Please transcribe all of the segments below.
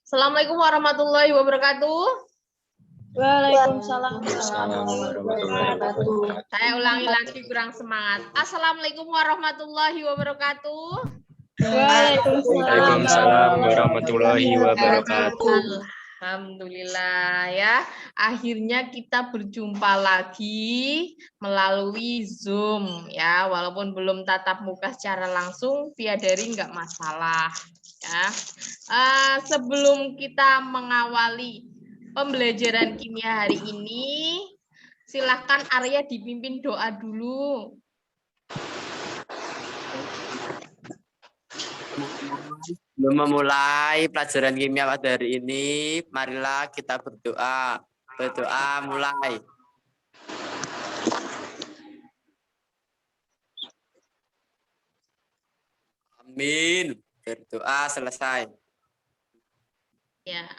Assalamualaikum warahmatullahi wabarakatuh. Waalaikumsalam warahmatullahi wabarakatuh. Saya ulangi lagi, kurang semangat. Assalamualaikum warahmatullahi wabarakatuh. Waalaikumsalam warahmatullahi wabarakatuh. Alhamdulillah ya, akhirnya kita berjumpa lagi melalui Zoom ya, walaupun belum tatap muka secara langsung, via daring nggak masalah ya. Sebelum kita mengawali pembelajaran kimia hari ini, silahkan Arya dipimpin doa dulu. Sebelum memulai pelajaran kimia pada hari ini, marilah kita berdoa. Berdoa mulai. Amin. Berdoa selesai. Ya.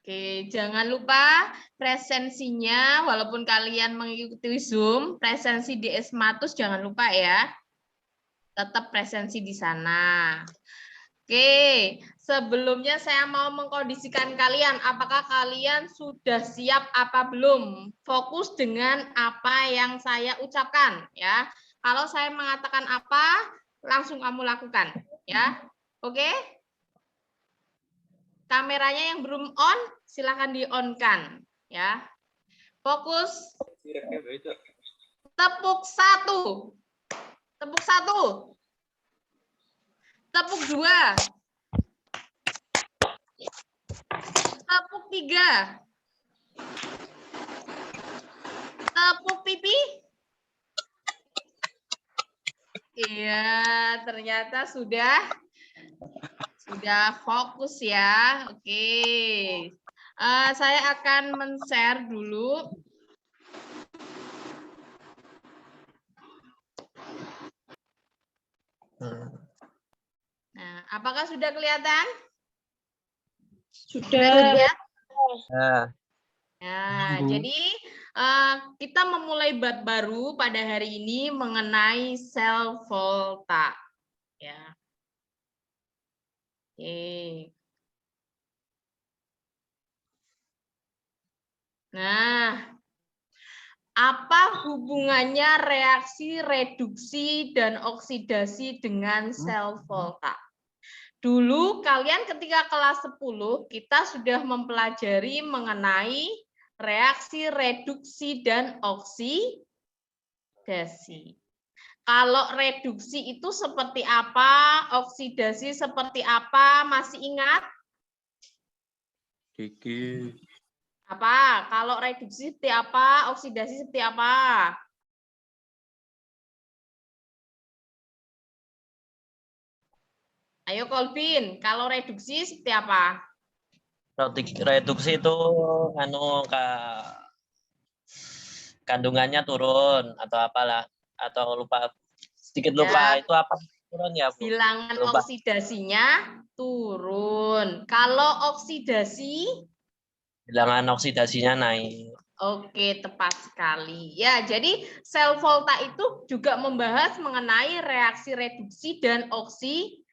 Oke, jangan lupa presensinya, walaupun kalian mengikuti Zoom, presensi di Esmatus jangan lupa ya. Tetap presensi di sana. Oke, sebelumnya saya mau mengkondisikan kalian, apakah kalian sudah siap apa belum? Fokus dengan apa yang saya ucapkan ya. Kalau saya mengatakan apa, langsung kamu lakukan ya. Oke? Kameranya yang belum on, silakan di-on-kan ya. Fokus. Tepuk 1. Tepuk 1. Tepuk 2. Tepuk 3. Tepuk pipi. Iya, ternyata sudah fokus ya. Oke. Saya akan men-share dulu. Nah, apakah sudah kelihatan? Sudah. Ya. Nah, Jadi kita memulai bab baru pada hari ini mengenai sel volta. Ya. Oke. Nah, apa hubungannya reaksi reduksi dan oksidasi dengan sel volta? Dulu kalian ketika kelas 10 kita sudah mempelajari mengenai reaksi reduksi dan oksidasi. Kalau reduksi itu seperti apa, oksidasi seperti apa, masih ingat? Dikit. Apa? Kalau reduksi seperti apa, oksidasi seperti apa? Ayo Kolbin, kalau reduksi seperti apa? Reduksi itu kandungannya turun atau apalah, atau lupa sedikit lupa Ya. itu apa turun ya Bu? Bilangan Lupa. oksidasinya turun. Kalau oksidasi? Bilangan oksidasinya naik. Oke, tepat sekali. Ya, jadi sel volta itu juga membahas mengenai reaksi reduksi dan oksidasi.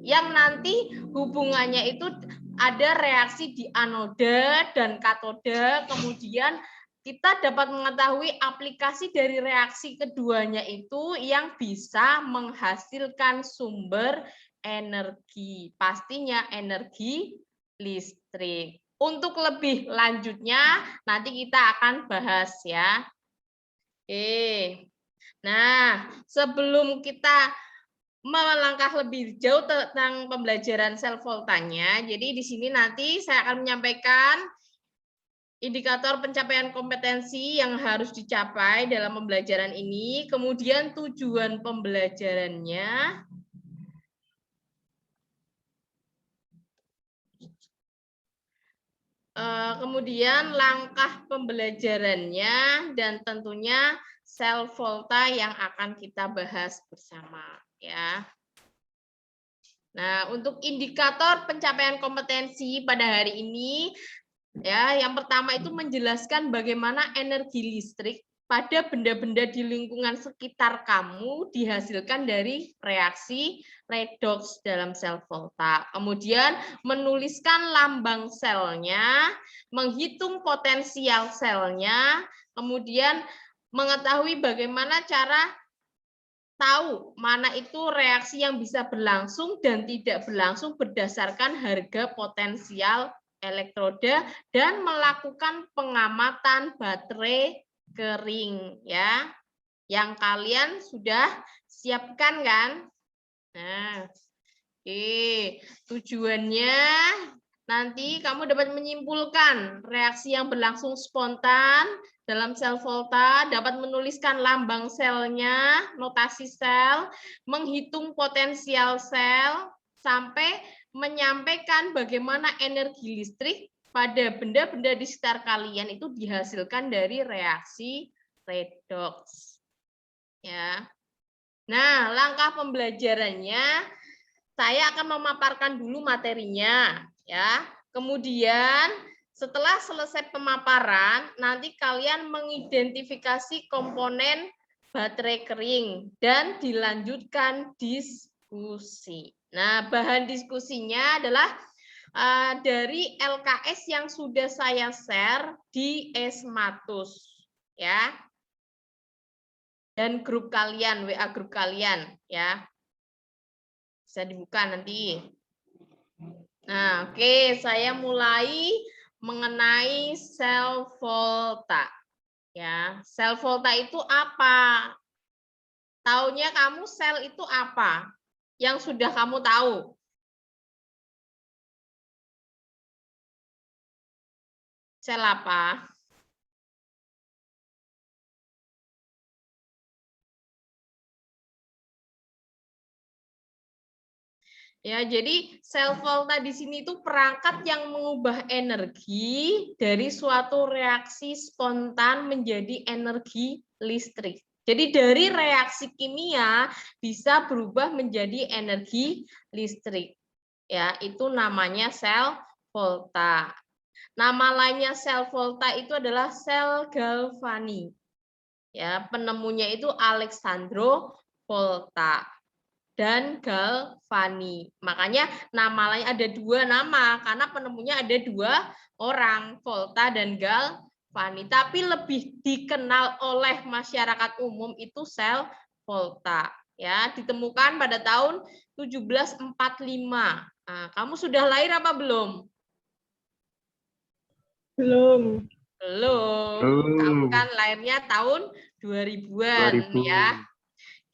Yang nanti hubungannya itu ada reaksi di anoda dan katoda, kemudian kita dapat mengetahui aplikasi dari reaksi keduanya itu yang bisa menghasilkan sumber energi. Pastinya energi listrik. Untuk lebih lanjutnya nanti kita akan bahas ya. Oke. Nah, sebelum kita melangkah lebih jauh tentang pembelajaran sel voltanya, jadi di sini nanti saya akan menyampaikan indikator pencapaian kompetensi yang harus dicapai dalam pembelajaran ini, kemudian tujuan pembelajarannya, kemudian langkah pembelajarannya, dan tentunya sel volta yang akan kita bahas bersama ya. Nah, untuk indikator pencapaian kompetensi pada hari ini ya, yang pertama itu menjelaskan bagaimana energi listrik pada benda-benda di lingkungan sekitar kamu dihasilkan dari reaksi redoks dalam sel Volta. Kemudian menuliskan lambang selnya, menghitung potensial selnya, kemudian mengetahui bagaimana cara tahu mana itu reaksi yang bisa berlangsung dan tidak berlangsung berdasarkan harga potensial elektroda dan melakukan pengamatan baterai kering ya. Yang kalian sudah siapkan kan? Nah, tujuannya nanti kamu dapat menyimpulkan reaksi yang berlangsung spontan dalam sel Volta, dapat menuliskan lambang selnya, notasi sel, menghitung potensial sel, sampai menyampaikan bagaimana energi listrik pada benda-benda di sekitar kalian itu dihasilkan dari reaksi redoks. Ya. Nah, langkah pembelajarannya saya akan memaparkan dulu materinya, ya. Kemudian setelah selesai pemaparan, nanti kalian mengidentifikasi komponen baterai kering dan dilanjutkan diskusi. Nah, bahan diskusinya adalah dari LKS yang sudah saya share di Esmatus, ya. Dan grup kalian, WA grup kalian, ya. Bisa dibuka nanti. Nah, oke, saya mulai mengenai sel Volta. Ya, sel Volta itu apa? Taunya kamu sel itu apa? Yang sudah kamu tahu? Sel apa? Ya, jadi sel Volta di sini itu perangkat yang mengubah energi dari suatu reaksi spontan menjadi energi listrik. Jadi dari reaksi kimia bisa berubah menjadi energi listrik. Ya, itu namanya sel Volta. Nama lainnya sel Volta itu adalah sel Galvani. Ya, penemunya itu Alessandro Volta dan Galvani. Makanya nama lain ada dua nama karena penemunya ada dua orang, Volta dan Galvani. Tapi lebih dikenal oleh masyarakat umum itu sel Volta. Ya, ditemukan pada tahun 1745. Nah, kamu sudah lahir apa belum? Belum. Belum. Kamu kan lahirnya tahun 2000-an 2000. ya.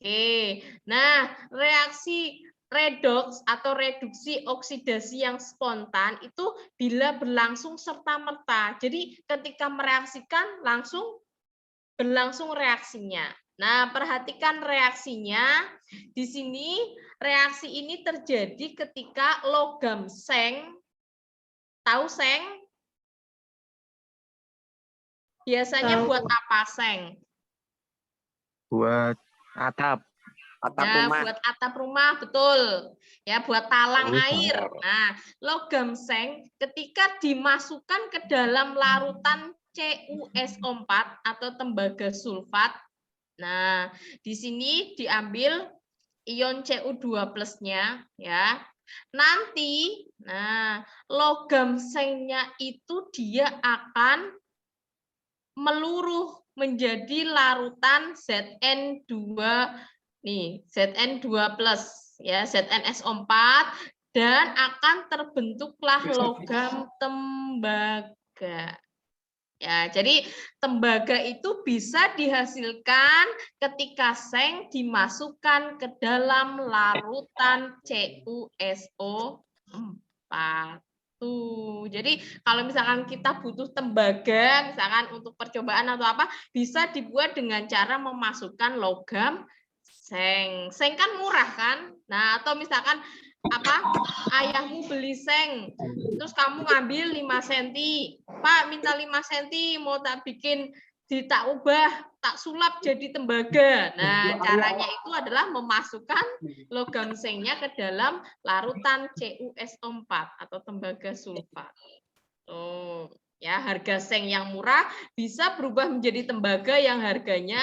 Oke, nah reaksi redoks atau reduksi oksidasi yang spontan itu bila berlangsung serta-merta. Jadi ketika mereaksikan langsung berlangsung reaksinya. Nah, perhatikan reaksinya. Di sini reaksi ini terjadi ketika logam seng, tahu seng? Biasanya buat apa seng? Buat atap. Nah, rumah. buat atap rumah, betul. Ya, buat talang Oh, air. Nah, logam seng ketika dimasukkan ke dalam larutan CuSO4 atau tembaga sulfat. Nah, di sini diambil ion Cu2+-nya ya. Nanti, nah, logam sengnya itu dia akan meluruh menjadi larutan Zn2 nih, Zn2+ ya, ZnSO4 dan akan terbentuklah logam tembaga. Ya, jadi tembaga itu bisa dihasilkan ketika seng dimasukkan ke dalam larutan CuSO4. Tuh. Jadi kalau misalkan kita butuh tembaga, misalkan untuk percobaan atau apa, bisa dibuat dengan cara memasukkan logam seng. Seng kan murah kan? Nah, atau misalkan apa? Ayahmu beli seng, terus kamu ngambil 5 cm. Pak, minta 5 cm mau tak bikin tak ubah, tak sulap jadi tembaga. Nah, caranya itu adalah memasukkan logam sengnya ke dalam larutan CuSO4 atau tembaga sulfat. Tuh, Ya, harga seng yang murah bisa berubah menjadi tembaga yang harganya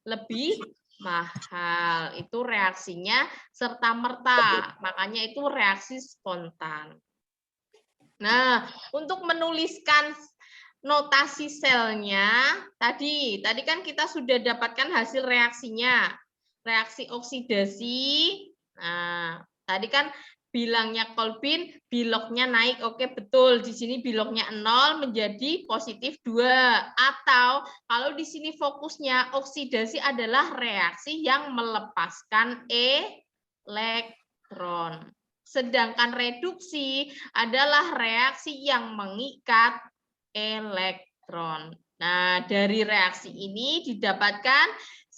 lebih mahal. Itu reaksinya serta-merta. Makanya itu reaksi spontan. Nah, untuk menuliskan notasi selnya, tadi kan kita sudah dapatkan hasil reaksinya. Reaksi oksidasi. Nah, tadi kan bilangnya Kolbin, bilognya naik. Oke, betul. Di sini bilognya 0 menjadi positif 2. Atau kalau di sini fokusnya oksidasi adalah reaksi yang melepaskan elektron. Sedangkan reduksi adalah reaksi yang mengikat elektron. Nah, dari reaksi ini didapatkan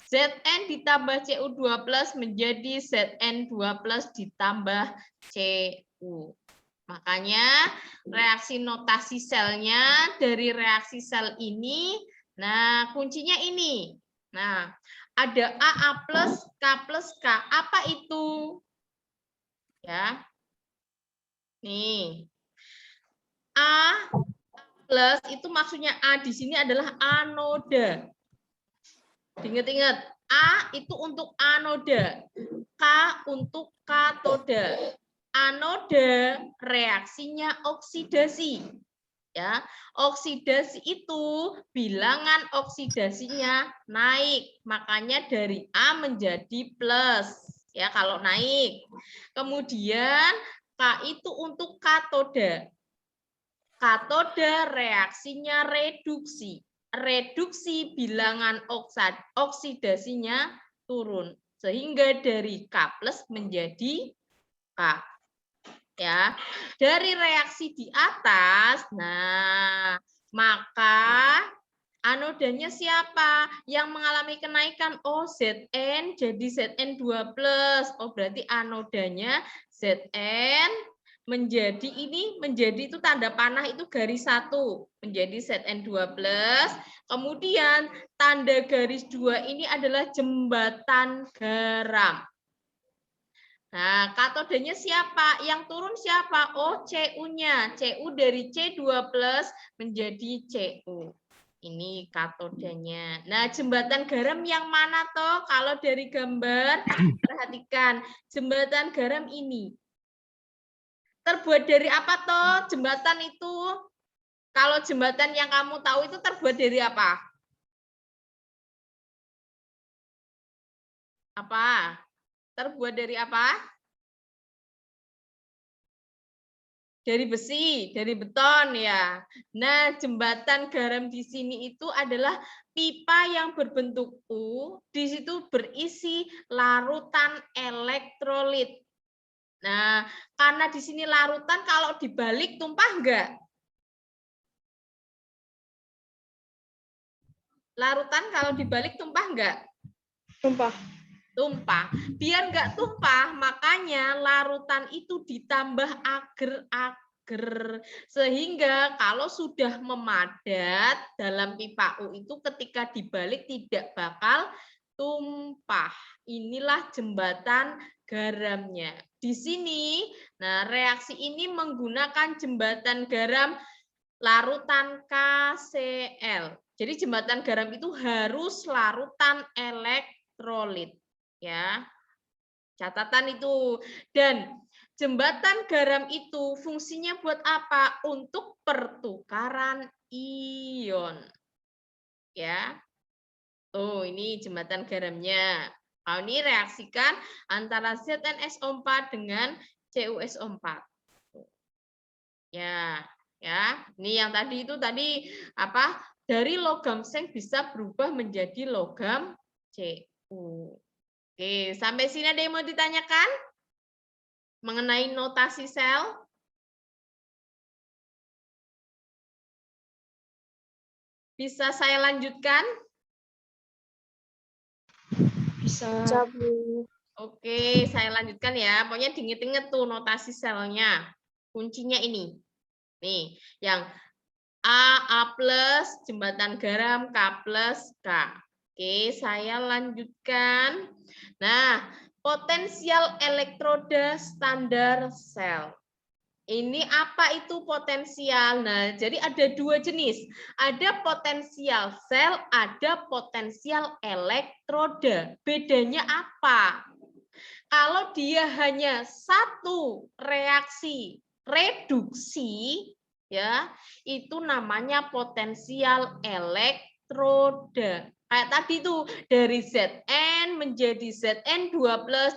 Zn ditambah Cu2+ menjadi Zn2+ ditambah Cu. Makanya reaksi notasi selnya dari reaksi sel ini, nah kuncinya ini. Nah, ada AA+, K+K. Apa itu? Ya. Nih. A plus itu maksudnya A di sini adalah anoda. Ingat-ingat, A itu untuk anoda, K untuk katoda. Anoda reaksinya oksidasi. Ya, oksidasi itu bilangan oksidasinya naik, makanya dari A menjadi plus. Ya, kalau naik. Kemudian K itu untuk katoda. Katoda reaksinya reduksi. Reduksi bilangan oksidasinya turun. Sehingga dari K plus menjadi K. Ya, dari reaksi di atas, nah, maka anodanya siapa yang mengalami kenaikan? Oh, Zn jadi Zn2+. Oh, berarti anodanya Zn menjadi ini, menjadi itu tanda panah itu garis 1 menjadi Zn2+. Kemudian tanda garis 2 ini adalah jembatan garam. Nah, katodenya siapa? Yang turun siapa? Oh, Cu-nya. Cu dari C2+ menjadi Cu. Ini katodenya. Nah, jembatan garam yang mana toh? Kalau dari gambar, perhatikan. Jembatan garam ini. Terbuat dari apa toh jembatan itu? Kalau jembatan yang kamu tahu itu terbuat dari apa? Apa? Terbuat dari apa? Dari besi, dari beton ya. Nah, jembatan garam di sini itu adalah pipa yang berbentuk U, di situ berisi larutan elektrolit. Nah, karena di sini larutan, kalau dibalik tumpah enggak? Larutan kalau dibalik tumpah enggak? Tumpah. Tumpah. Biar enggak tumpah, makanya larutan itu ditambah agar-agar. Sehingga kalau sudah memadat dalam pipa U itu ketika dibalik tidak bakal tumpah. Inilah jembatan garamnya. Di sini, nah reaksi ini menggunakan jembatan garam larutan KCl. Jadi jembatan garam itu harus larutan elektrolit. Ya, catatan itu. Dan jembatan garam itu fungsinya buat apa? Untuk pertukaran ion. Ya, tuh ini jembatan garamnya. Kalau ini reaksikan antara ZnSO4 dengan CuSO4. Ya, ya. Ini yang tadi itu tadi apa? Dari logam seng bisa berubah menjadi logam Cu. Oke, sampai sini ada yang mau ditanyakan mengenai notasi sel? Bisa saya lanjutkan? Bisa. Oke, saya lanjutkan ya. Pokoknya diinget-inget tuh notasi selnya. Kuncinya ini. Nih, yang A plus, jembatan garam, K plus, K. Oke, saya lanjutkan. Nah, potensial elektroda standar sel. Ini apa itu potensial? Nah, jadi ada dua jenis. Ada potensial sel, ada potensial elektroda. Bedanya apa? Kalau dia hanya satu reaksi reduksi, ya, itu namanya potensial elektroda. Kayak tadi tuh, dari Zn menjadi Zn2+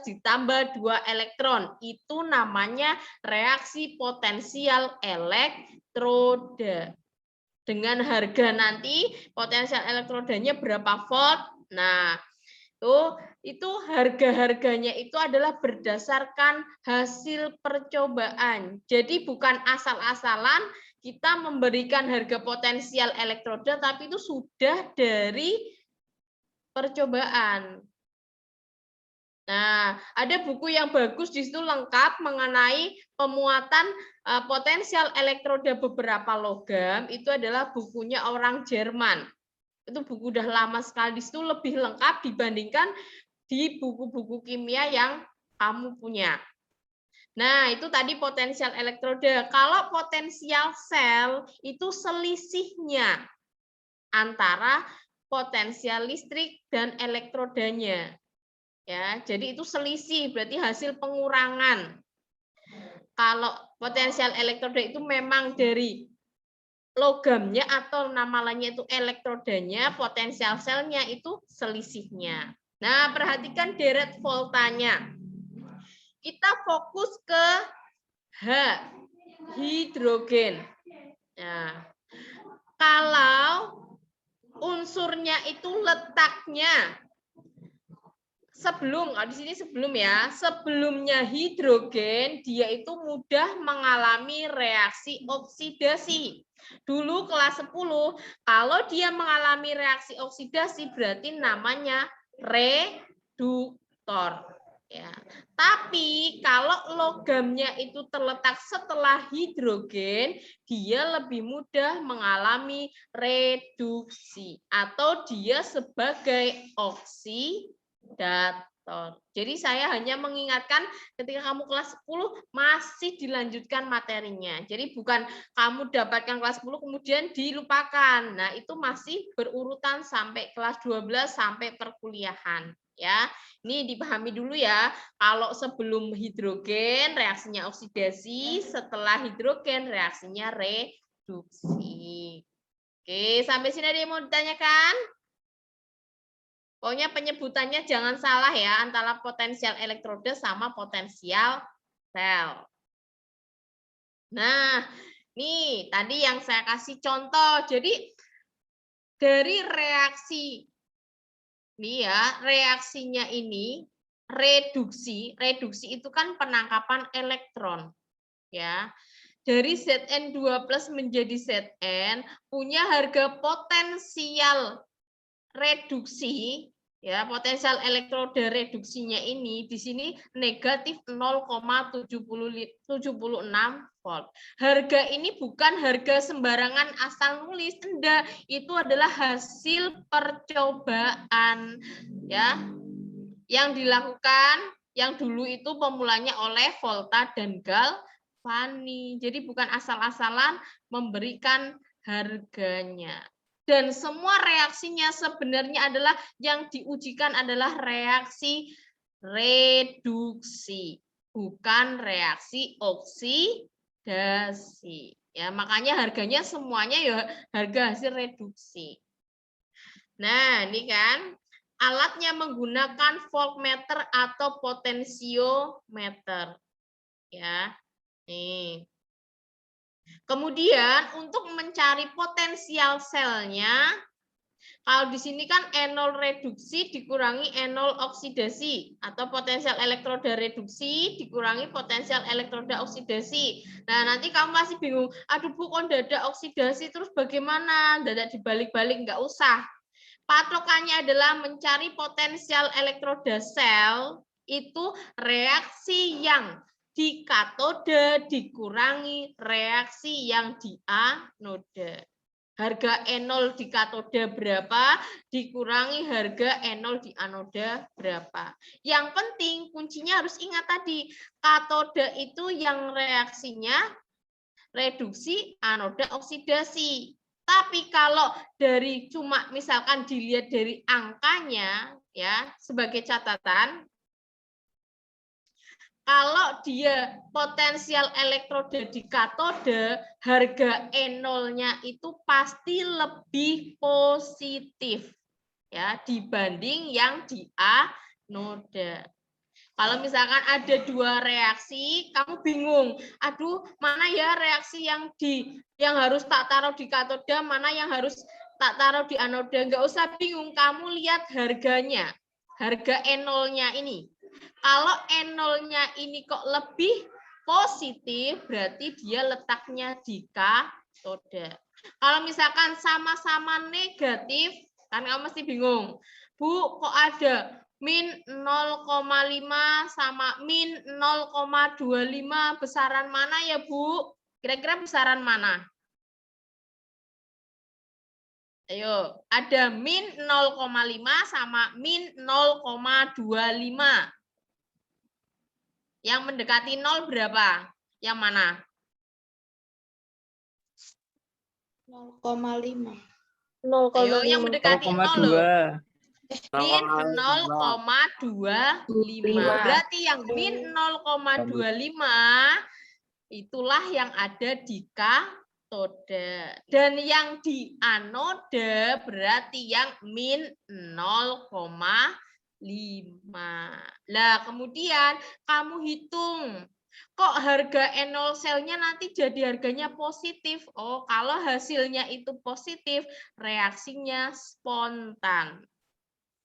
ditambah 2 elektron. Itu namanya reaksi potensial elektroda. Dengan harga nanti potensial elektrodanya berapa volt. Nah, itu harga-harganya itu adalah berdasarkan hasil percobaan. Jadi bukan asal-asalan kita memberikan harga potensial elektroda, tapi itu sudah dari percobaan. Nah, ada buku yang bagus di situ lengkap mengenai pemuatan potensial elektroda beberapa logam. Itu adalah bukunya orang Jerman. Itu buku udah lama sekali, di situ lebih lengkap dibandingkan di buku-buku kimia yang kamu punya. Nah, itu tadi potensial elektroda. Kalau potensial sel itu selisihnya antara potensial listrik dan elektrodanya. Ya, jadi itu selisih, berarti hasil pengurangan. Kalau potensial elektroda itu memang dari logamnya atau nama lainnya itu elektrodanya, potensial selnya itu selisihnya. Nah, perhatikan deret voltanya. Kita fokus ke H, hidrogen. Nah, kalau unsurnya itu letaknya sebelum, di sini sebelum ya, sebelumnya hidrogen, dia itu mudah mengalami reaksi oksidasi. Dulu kelas 10, kalau dia mengalami reaksi oksidasi berarti namanya reduktor. Ya. Tapi kalau logamnya itu terletak setelah hidrogen, dia lebih mudah mengalami reduksi atau dia sebagai oksidator. Jadi saya hanya mengingatkan ketika kamu kelas 10 masih dilanjutkan materinya. Jadi bukan kamu dapatkan kelas 10 kemudian dilupakan. Nah, itu masih berurutan sampai kelas 12 sampai perkuliahan. Ya, ini dipahami dulu ya. Kalau sebelum hidrogen reaksinya oksidasi, setelah hidrogen reaksinya reduksi. Oke, sampai sini ada yang mau ditanyakan? Pokoknya penyebutannya jangan salah ya antara potensial elektroda sama potensial sel. Nah, nih tadi yang saya kasih contoh. Jadi dari reaksi nih ya, reaksinya ini reduksi. Reduksi itu kan penangkapan elektron. Ya. Dari Zn2+ menjadi Zn punya harga potensial reduksi, ya, potensial elektroda reduksinya ini di sini negatif 0,76 volt. Harga ini bukan harga sembarangan asal nulis, enggak, itu adalah hasil percobaan ya yang dilakukan yang dulu itu pemulanya oleh Volta dan Galvani. Jadi bukan asal-asalan memberikan harganya. Dan semua reaksinya sebenarnya adalah yang diujikan adalah reaksi reduksi, bukan reaksi oksidasi. Ya, makanya harganya semuanya ya harga hasil reduksi. Nah, ini kan alatnya menggunakan voltmeter atau potensiometer. Ya. Nih. Kemudian untuk mencari potensial selnya, kalau di sini kan E0 reduksi dikurangi E0 oksidasi atau potensial elektroda reduksi dikurangi potensial elektroda oksidasi. Nah, nanti kamu masih bingung, aduh Bu, kok dadak oksidasi terus bagaimana? Dadak dibalik-balik, nggak usah. Patokannya adalah mencari potensial elektroda sel itu reaksi yang di katode dikurangi reaksi yang di anode. Harga E0 di katoda berapa, dikurangi harga E0 di anoda berapa. Yang penting kuncinya harus ingat tadi, katoda itu yang reaksinya reduksi, anoda oksidasi. Tapi kalau dari cuma misalkan dilihat dari angkanya, ya sebagai catatan, kalau dia potensial elektroda di katoda, harga E0-nya itu pasti lebih positif ya dibanding yang di anoda. Kalau misalkan ada dua reaksi, kamu bingung, aduh mana ya reaksi yang harus tak taruh di katoda, mana yang harus tak taruh di anoda. Nggak usah bingung, kamu lihat harganya, harga E0-nya ini. Kalau E0-nya ini kok lebih positif, berarti dia letaknya di katoda. Kalau misalkan sama-sama negatif, kan kamu mesti bingung, Bu, kok ada min 0,5 sama min 0,25, besaran mana ya Bu? Kira-kira besaran mana? Ayo, ada min 0,5 sama min 0,25. Yang mendekati 0 berapa? Yang mana? 0,5. Ayo, yang mendekati 0 loh. Min 0,25. 0,25. Berarti yang min 0,25 itulah yang ada di katoda. Dan yang di anoda berarti yang min 0,5. Lah kemudian kamu hitung. Kok harga E0 selnya nanti jadi harganya positif? Oh, kalau hasilnya itu positif, reaksinya spontan.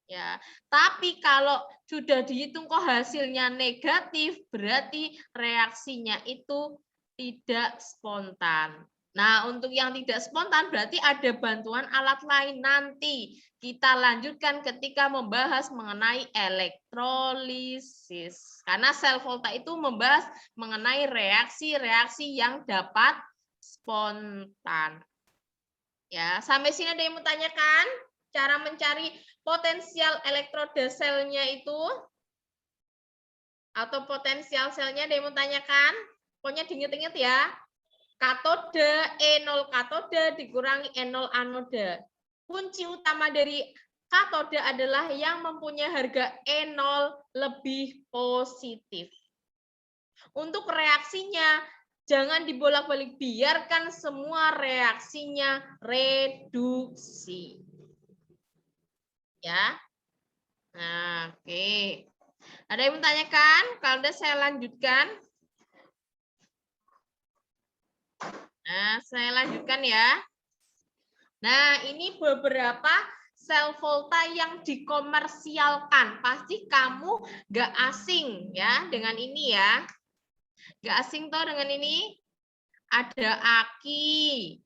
Ya, tapi kalau sudah dihitung kok hasilnya negatif, berarti reaksinya itu tidak spontan. Nah, untuk yang tidak spontan berarti ada bantuan alat lain. Nanti kita lanjutkan ketika membahas mengenai elektrolisis. Karena sel volta itu membahas mengenai reaksi-reaksi yang dapat spontan. Ya, sampai sini ada yang mau tanyakan? Cara mencari potensial elektroda selnya itu atau potensial selnya ada yang mau tanyakan? Pokoknya diinget-inget ya. Katoda, E0 katoda dikurangi E0 anoda. Kunci utama dari katoda adalah yang mempunyai harga E0 lebih positif. Untuk reaksinya, jangan dibolak-balik, biarkan semua reaksinya reduksi. Ya. Nah, oke. Ada yang menanyakan? Kalau udah saya lanjutkan. Nah, saya lanjutkan ya. Nah, ini beberapa sel volta yang dikomersialkan. Pasti kamu nggak asing ya dengan ini ya. Nggak asing toh dengan ini. Ada aki,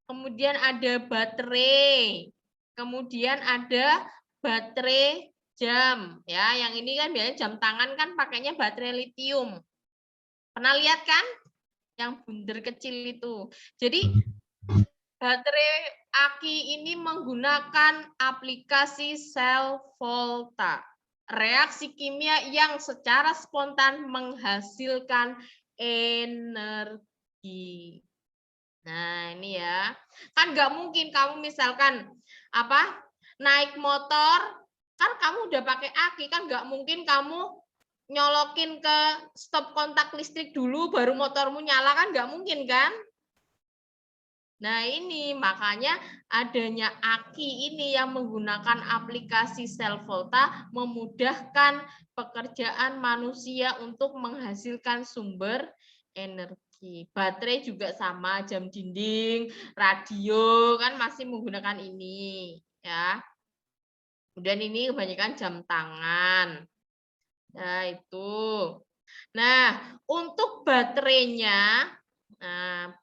kemudian ada baterai, kemudian ada baterai jam ya. Yang ini kan biasanya jam tangan kan pakainya baterai litium. Pernah lihat kan? Yang bundar kecil itu. Jadi baterai aki ini menggunakan aplikasi sel volta. Reaksi kimia yang secara spontan menghasilkan energi. Nah, ini ya. Kan nggak mungkin kamu misalkan naik motor, kan kamu udah pakai aki, kan nggak mungkin kamu nyolokin ke stop kontak listrik dulu baru motormu nyala, kan nggak mungkin kan? Nah, ini makanya adanya aki ini yang menggunakan aplikasi sel volta memudahkan pekerjaan manusia untuk menghasilkan sumber energi. Baterai juga sama, jam dinding, radio kan masih menggunakan ini, ya. Kemudian ini kebanyakan jam tangan. Nah, itu. Nah, untuk baterainya,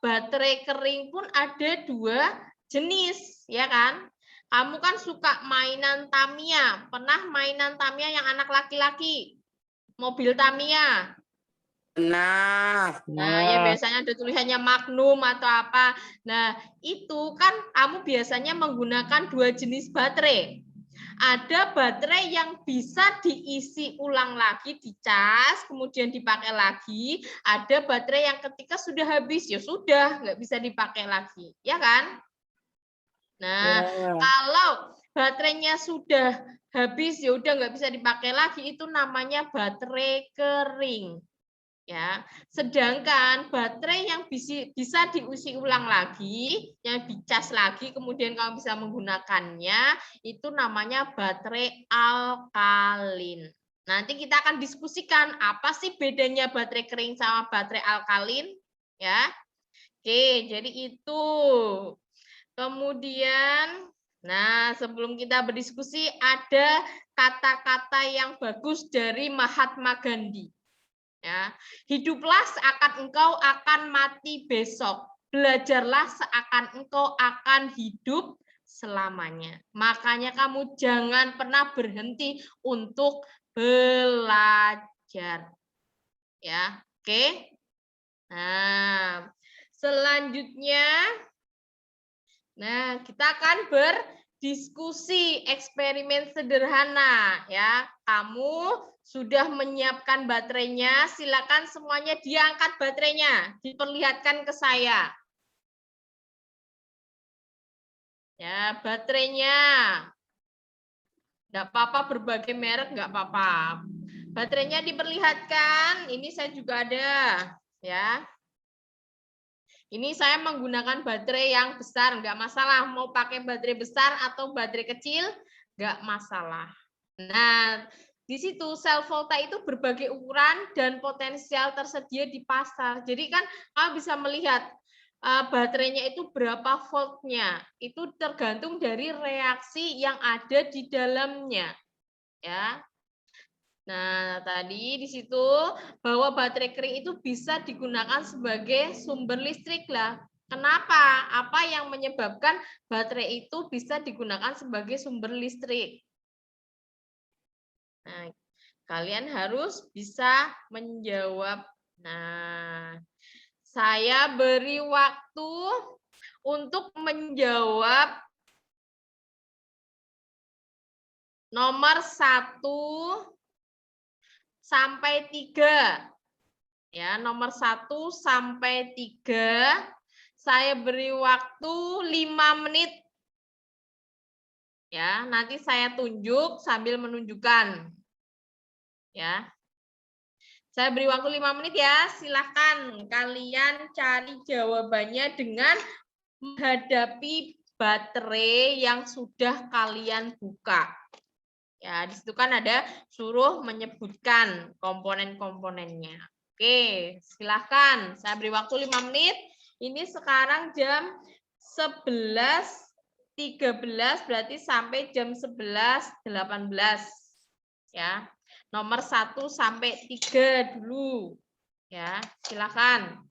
baterai kering pun ada dua jenis, ya kan? Kamu kan suka mainan Tamiya, pernah mainan Tamiya yang anak laki-laki, mobil Tamiya. Nah, Nah, ya biasanya ada tulisannya magnum atau apa. Nah, itu kan kamu biasanya menggunakan dua jenis baterai. Ada baterai yang bisa diisi ulang lagi, dicas, kemudian dipakai lagi. Ada baterai yang ketika sudah habis, ya sudah, nggak bisa dipakai lagi. Ya kan? Nah, kalau baterainya sudah habis, ya udah nggak bisa dipakai lagi, itu namanya baterai kering. Ya, sedangkan baterai yang bisa diisi ulang lagi, yang dicas lagi, kemudian kamu bisa menggunakannya, itu namanya baterai alkalin. Nanti kita akan diskusikan apa sih bedanya baterai kering sama baterai alkalin, ya. Oke, jadi itu. Kemudian, nah sebelum kita berdiskusi ada kata-kata yang bagus dari Mahatma Gandhi. Ya, hiduplah seakan engkau akan mati besok. Belajarlah seakan engkau akan hidup selamanya. Makanya kamu jangan pernah berhenti untuk belajar. Ya, oke. Nah, selanjutnya kita akan berdiskusi eksperimen sederhana ya. Kamu sudah menyiapkan baterainya, silakan semuanya diangkat baterainya, diperlihatkan ke saya. Ya, baterainya. Enggak apa-apa berbagai merek, enggak apa-apa. Baterainya diperlihatkan, ini saya juga ada, ya. Ini saya menggunakan baterai yang besar, enggak masalah. Mau pakai baterai besar atau baterai kecil, enggak masalah. Nah, di situ sel volta itu berbagai ukuran dan potensial tersedia di pasar. Jadi kan kamu bisa melihat baterainya itu berapa voltnya. Itu tergantung dari reaksi yang ada di dalamnya. Ya. Nah, tadi di situ bahwa baterai kering itu bisa digunakan sebagai sumber listrik lah. Kenapa? Apa yang menyebabkan baterai itu bisa digunakan sebagai sumber listrik? Nah, kalian harus bisa menjawab. Nah, saya beri waktu untuk menjawab nomor 1 sampai 3. Ya, nomor 1 sampai 3. Saya beri waktu 5 menit. Ya, nanti saya tunjuk sambil menunjukkan. Ya. Saya beri waktu 5 menit ya. Silahkan kalian cari jawabannya dengan menghadapi baterai yang sudah kalian buka. Ya, di situ kan ada suruh menyebutkan komponen-komponennya. Oke, silahkan. Saya beri waktu 5 menit. Ini sekarang jam 11.13, berarti sampai jam 11.18. Ya, nomor 1 sampai 3 dulu. Ya, silahkan.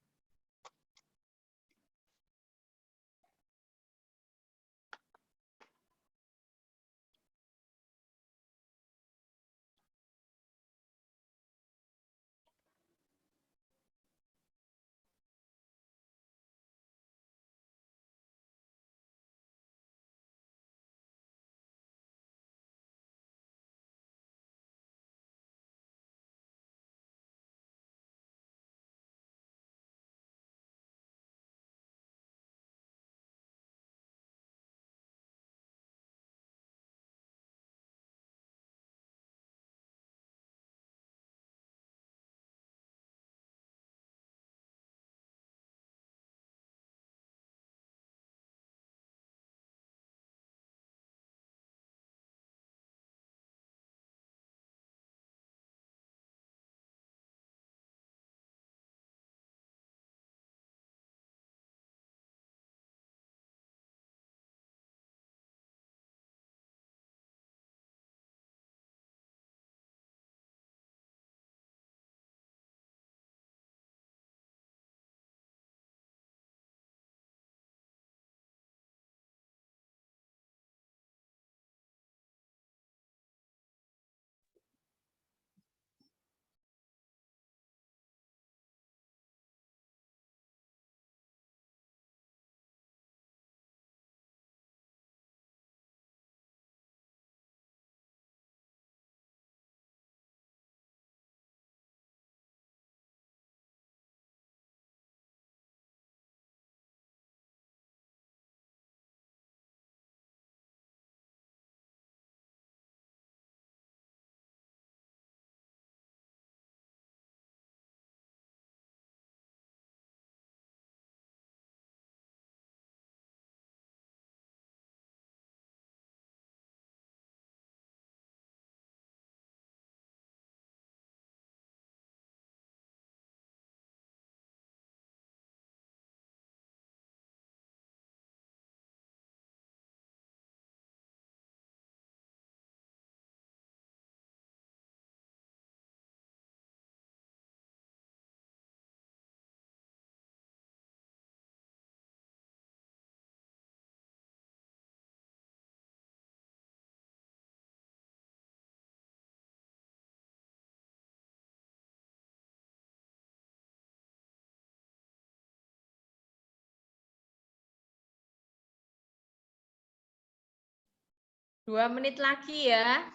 2 menit lagi ya.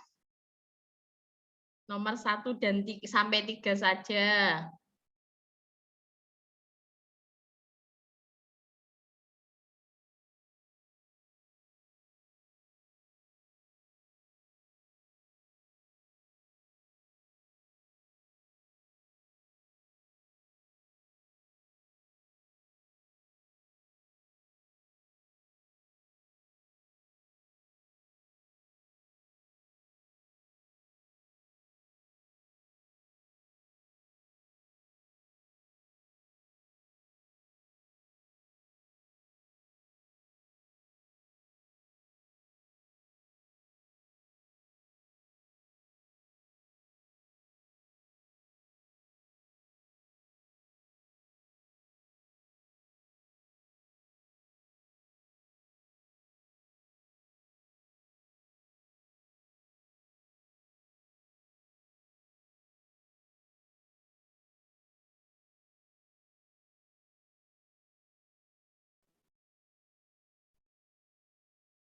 Nomor 1 dan 3, sampai 3 saja.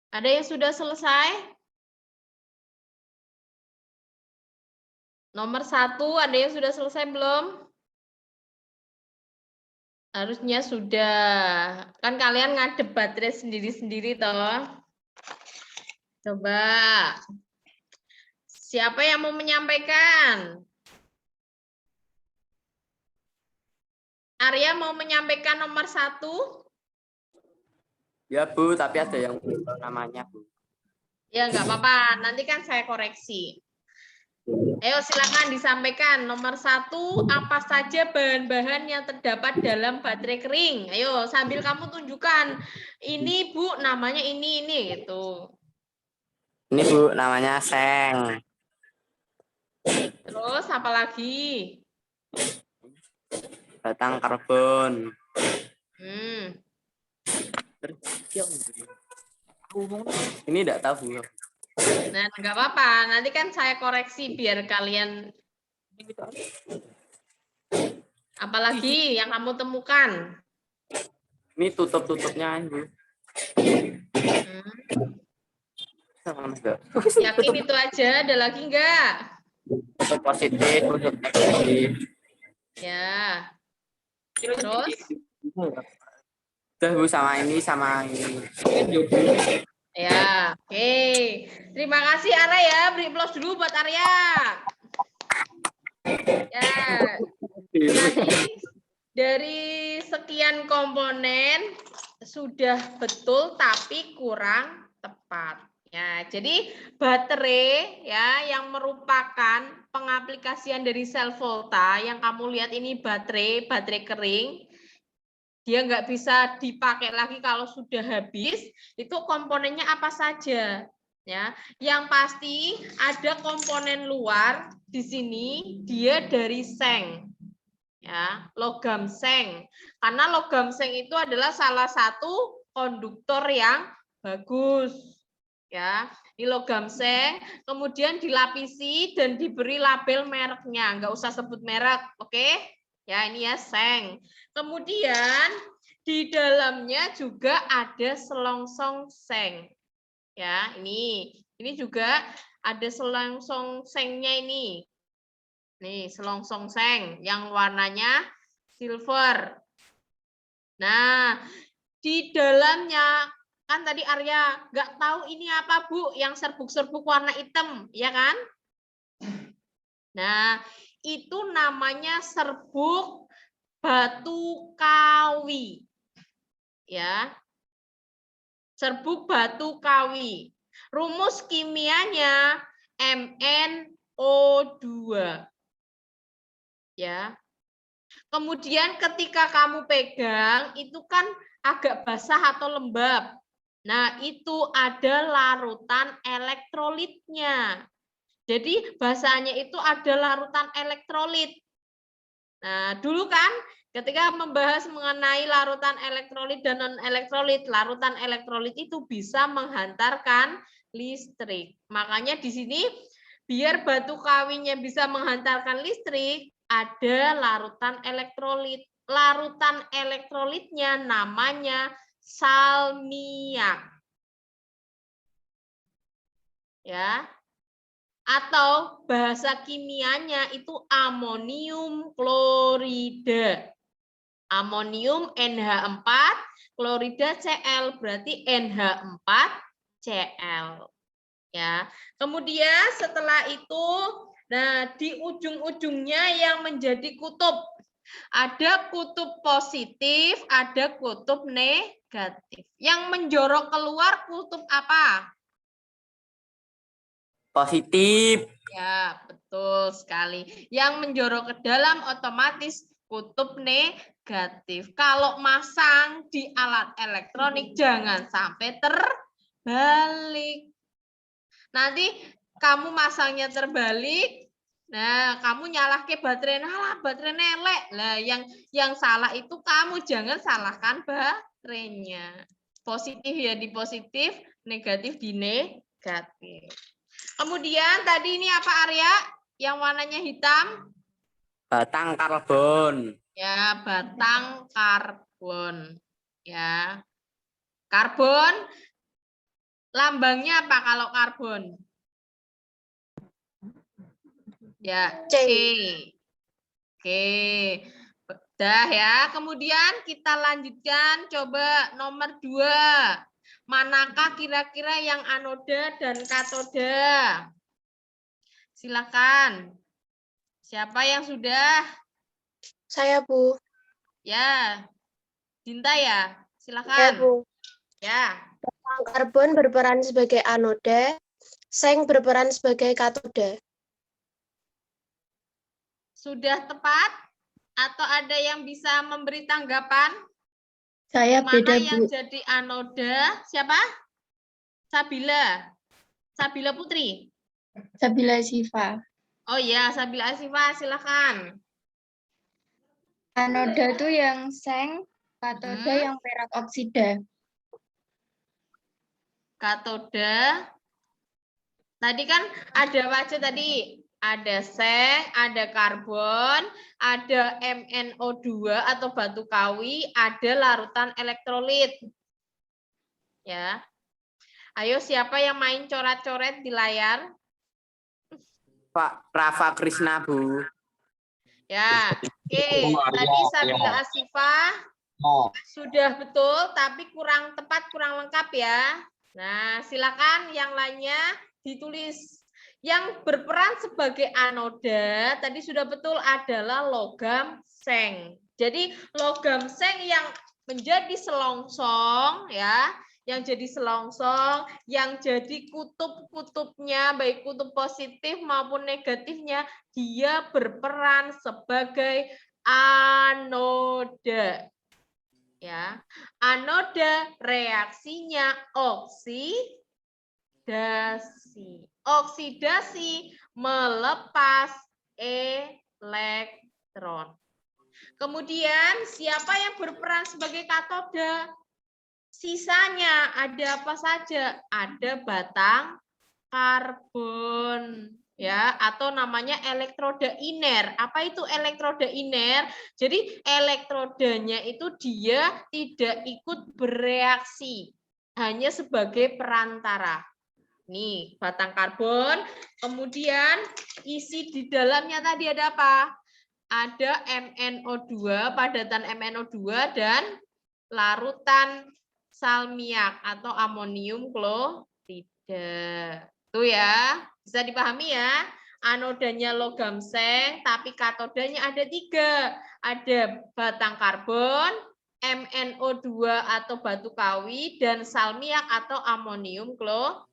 Ada yang sudah selesai? Nomor 1, ada yang sudah selesai belum? Harusnya sudah. Kan kalian ngadep baterai sendiri-sendiri toh. Coba. Siapa yang mau menyampaikan? Arya mau menyampaikan nomor 1? Ya Bu, tapi ada yang belum tahu namanya Bu. Ya nggak apa-apa, nanti kan saya koreksi. Ayo silakan disampaikan. Nomor 1, apa saja bahan-bahan yang terdapat dalam baterai kering? Ayo sambil kamu tunjukkan. Ini Bu, namanya ini gitu. Ini Bu, namanya seng. Terus apa lagi? Batang karbon. Ini enggak tahu Bu. Nah, nggak apa-apa. Nanti kan saya koreksi biar kalian. Apalagi yang kamu temukan? Ini tutup-tutupnya Bu. Yakin itu aja? Ada lagi nggak? Tutup positif, tutup negatif. Ya. Terus? Udah Bu, sama ini, sama ini. Ya, oke. Terima kasih Arya ya. Beri applause dulu buat Arya. Ya. Jadi dari sekian komponen sudah betul tapi kurang tepat. Ya, jadi baterai ya yang merupakan pengaplikasian dari sel volta yang kamu lihat ini baterai kering. Dia nggak bisa dipakai lagi kalau sudah habis. Itu komponennya apa saja? Ya, yang pasti ada komponen luar di sini dia dari seng. Ya, logam seng. Karena logam seng itu adalah salah satu konduktor yang bagus. Ya, ini logam seng, kemudian dilapisi dan diberi label mereknya. Nggak usah sebut merek, oke? Ya, ini ya seng. Kemudian di dalamnya juga ada selongsong seng. Ya, ini juga ada selongsong sengnya ini. Nih, selongsong seng yang warnanya silver. Nah, di dalamnya kan tadi Arya nggak tahu ini apa Bu, yang serbuk-serbuk warna hitam, ya kan? Nah, itu namanya serbuk batu kawi. Ya. Serbuk batu kawi. Rumus kimianya MnO2. Ya. Kemudian ketika kamu pegang itu kan agak basah atau lembab. Nah, itu ada larutan elektrolitnya. Jadi bahasanya itu ada larutan elektrolit. Nah, dulu kan ketika membahas mengenai larutan elektrolit dan non-elektrolit, larutan elektrolit itu bisa menghantarkan listrik. Makanya di sini biar batu kawinya bisa menghantarkan listrik, ada larutan elektrolit. Larutan elektrolitnya namanya salmiak. ya. Atau bahasa kimianya itu amonium klorida. Amonium NH4, klorida Cl, berarti NH4Cl. Ya. Kemudian setelah itu, nah di ujung-ujungnya yang menjadi kutub. Ada kutub positif, ada kutub negatif. Yang menjorok keluar kutub apa? Positif. Ya, betul sekali. Yang menjorok ke dalam otomatis kutub negatif. Kalau masang di alat elektronik jangan sampai terbalik. Nanti kamu masangnya terbalik, nah kamu nyalah ke baterai, nah baterai elek. Lah yang salah itu kamu, jangan salahkan baterainya. Positif ya di positif, negatif di negatif. Kemudian tadi ini apa Arya? Yang warnanya hitam? Batang karbon. Ya, batang karbon. Ya. Karbon lambangnya apa kalau karbon? Ya, C. Oke. Udah ya. Kemudian kita lanjutkan coba nomor 2. Manakah kira-kira yang anoda dan katoda? Silakan. Siapa yang sudah? Saya, Bu. Ya. Dinta ya? Ya, Silakan. Bu. Ya. Karbon berperan sebagai anoda, seng berperan sebagai katoda. Sudah tepat? Atau ada yang bisa memberi tanggapan? Saya Mana yang jadi anoda? Siapa? Sabila. Sabila Putri. Sabila Siva. Oh ya, Sabila Asifa, silakan. Anoda itu yang seng, katoda yang perak oksida. Katoda. Tadi kan ada wajah tadi. Ada seng, ada karbon, ada MnO2 atau batu kawi, ada larutan elektrolit. Ya. Ayo siapa yang main coret-coret di layar? Pak Rafa Krishna, Bu. Ya. Oke, tadi Sabila Asifa sudah betul, tapi kurang tepat, kurang lengkap ya. Nah, silakan yang lainnya ditulis. Yang berperan sebagai anoda tadi sudah betul adalah logam seng. Jadi logam seng yang menjadi selongsong ya, yang jadi selongsong, yang jadi kutub-kutubnya baik kutub positif maupun negatifnya, dia berperan sebagai anoda. Ya, anoda reaksinya oksidasi. Oksidasi melepas elektron. Kemudian siapa yang berperan sebagai katoda? Sisanya ada apa saja? Ada batang karbon ya, atau namanya elektroda iner. Apa itu elektroda iner? Jadi elektrodanya itu dia tidak ikut bereaksi, hanya sebagai perantara. Nih, batang karbon, kemudian isi di dalamnya tadi ada apa? Ada MnO2, padatan MnO2 dan larutan salmiak atau amonium klorida. Tuh ya, bisa dipahami ya. Anodanya logam seng, tapi katodanya ada 3. Ada batang karbon, MnO2 atau batu kawi, dan salmiak atau amonium klorida.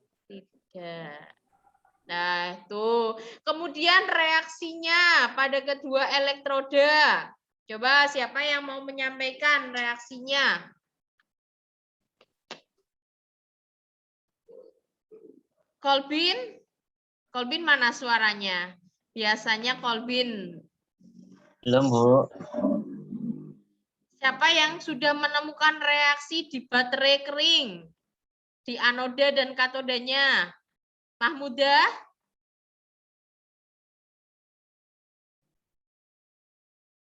Nah, tuh. Kemudian reaksinya pada kedua elektroda. Coba siapa yang mau menyampaikan reaksinya? Kolbin? Kolbin mana suaranya? Biasanya Kolbin. Belum, Bu. Siapa yang sudah menemukan reaksi di baterai kering? Di anoda dan katodanya? Mahmuda?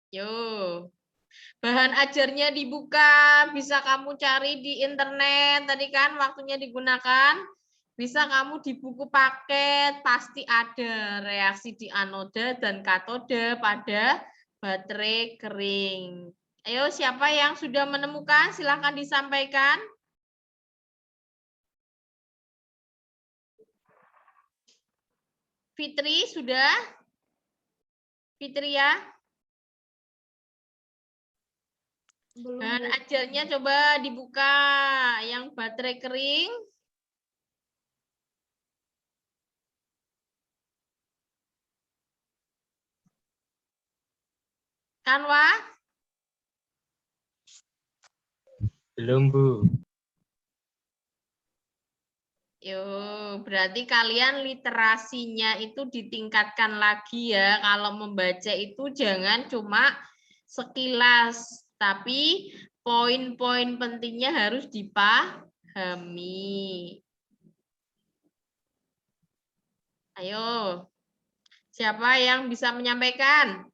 Yo. Bahan ajarnya dibuka, bisa kamu cari di internet. Tadi kan waktunya digunakan. Bisa kamu di buku paket pasti ada reaksi di anoda dan katode pada baterai kering. Ayo, siapa yang sudah menemukan? Silahkan disampaikan. Fitri sudah? Fitri ya? Dan ajarnya coba dibuka yang baterai kering. Kanwa? Belum, Bu. Yo, berarti kalian literasinya itu ditingkatkan lagi ya. Kalau membaca itu jangan cuma sekilas, tapi poin-poin pentingnya harus dipahami. Ayo, siapa yang bisa menyampaikan?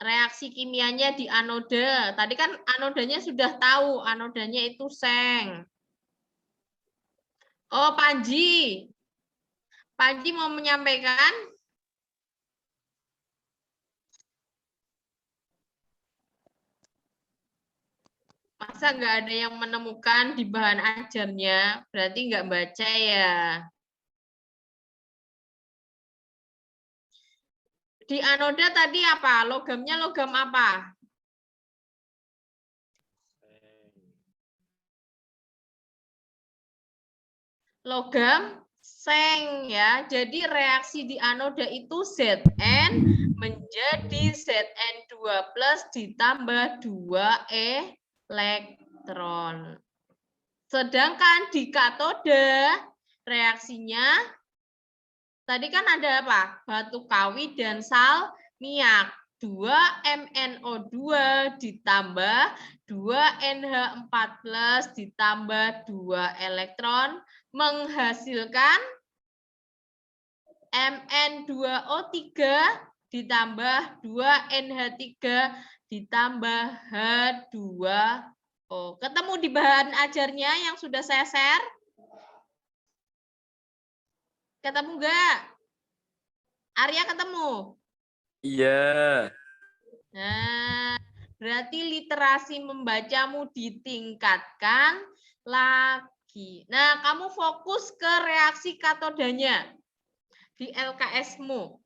Reaksi kimianya di anoda. Tadi kan anodanya sudah tahu, anodanya itu seng. Oh, Panji. Panji mau menyampaikan? Masa nggak ada yang menemukan di bahan ajarnya? Berarti nggak baca ya. Di anoda tadi apa? Logamnya logam apa? Logam seng ya. Jadi reaksi di anoda itu Zn menjadi Zn2+ ditambah 2 elektron. Sedangkan di katode reaksinya tadi kan ada apa? Batu kawi dan salmiak. 2MnO2 ditambah 2NH4+ ditambah 2 elektron menghasilkan Mn2O3 ditambah 2NH3 ditambah H2O. Ketemu di bahan ajarnya yang sudah saya share? Ketemu enggak? Arya ketemu? Iya. Nah, berarti literasi membacamu ditingkatkan lagi. Nah, kamu fokus ke reaksi katodanya di LKS-mu.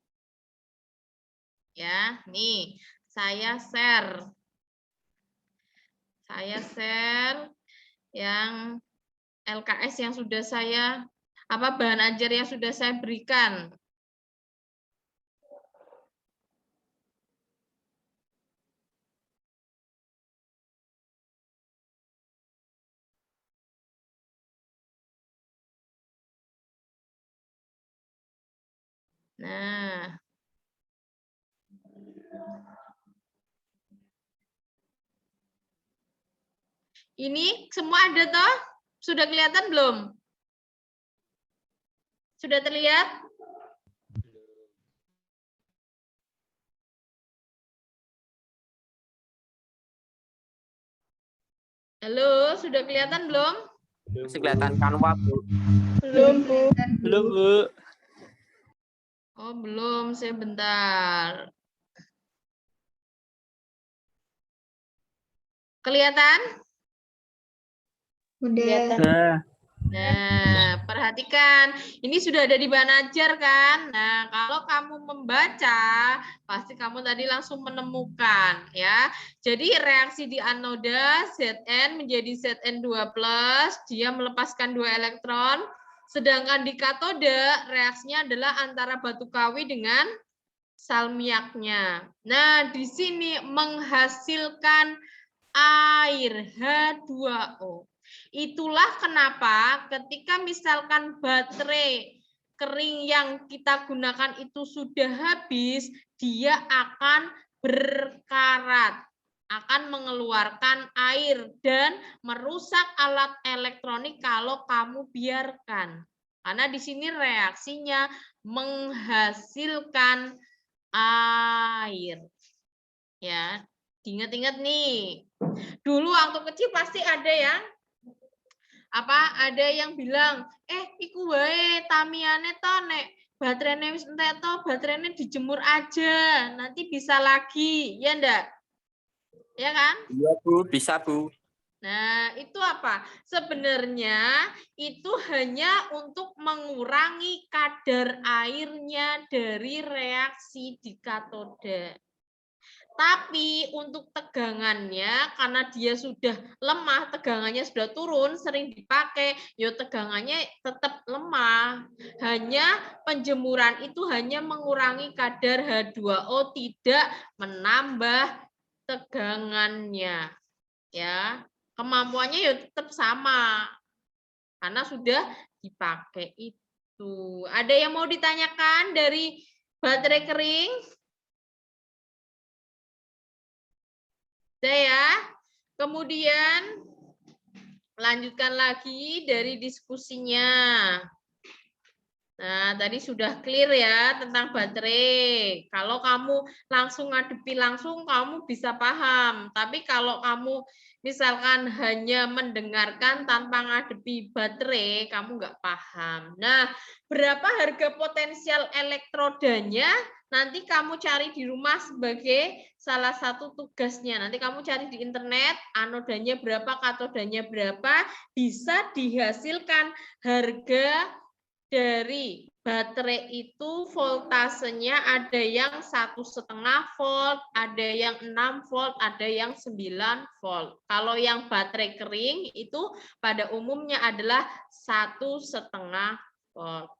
Ya, nih, saya share. Saya share yang LKS yang sudah saya, bahan ajar yang sudah saya berikan. Nah, ini semua ada toh? Sudah kelihatan belum? Sudah terlihat? Halo, sudah kelihatan belum? Masih kelihatan Kanwa, Bu. Belum, Bu. Belum, Bu. Oh, belum. Sebentar. Kelihatan? Udah. Nah, perhatikan. Ini sudah ada di bahan ajar kan? Nah, kalau kamu membaca, pasti kamu tadi langsung menemukan ya. Jadi reaksi di anoda Zn menjadi Zn2+, dia melepaskan 2 elektron. Sedangkan di katode reaksinya adalah antara batu kawi dengan salmiaknya. Nah, di sini menghasilkan air H2O. Itulah kenapa ketika misalkan baterai kering yang kita gunakan itu sudah habis, dia akan berkarat, akan mengeluarkan air dan merusak alat elektronik kalau kamu biarkan. Karena di sini reaksinya menghasilkan air. Ya, diingat-ingat nih. Dulu waktu kecil pasti ada yang Apa ada yang bilang, iku wae tamiane to nek baterainya wis entek to, baterainya dijemur aja, nanti bisa lagi, ya ndak? Ya kan? Iya, Bu. Bisa, Bu. Nah, itu apa? Sebenarnya itu hanya untuk mengurangi kadar airnya dari reaksi di katoda. Tapi untuk tegangannya, karena dia sudah lemah, tegangannya sudah turun, sering dipakai, ya tegangannya tetap lemah. Hanya penjemuran itu hanya mengurangi kadar H2O, tidak menambah tegangannya. Ya, kemampuannya ya tetap sama, karena sudah dipakai itu. Ada yang mau ditanyakan dari baterai kering? Ya, kemudian lanjutkan lagi dari diskusinya. Nah, tadi sudah clear ya tentang baterai. Kalau kamu langsung ngadepi langsung, kamu bisa paham. Tapi kalau kamu misalkan hanya mendengarkan tanpa ngadepi baterai, kamu nggak paham. Nah, berapa harga potensial elektrodanya? Nanti kamu cari di rumah sebagai salah satu tugasnya. Nanti kamu cari di internet, anodanya berapa, katodanya berapa, bisa dihasilkan harga dari baterai itu. Voltasenya ada yang 1,5 volt, ada yang 6 volt, ada yang 9 volt. Kalau yang baterai kering itu pada umumnya adalah 1,5 volt.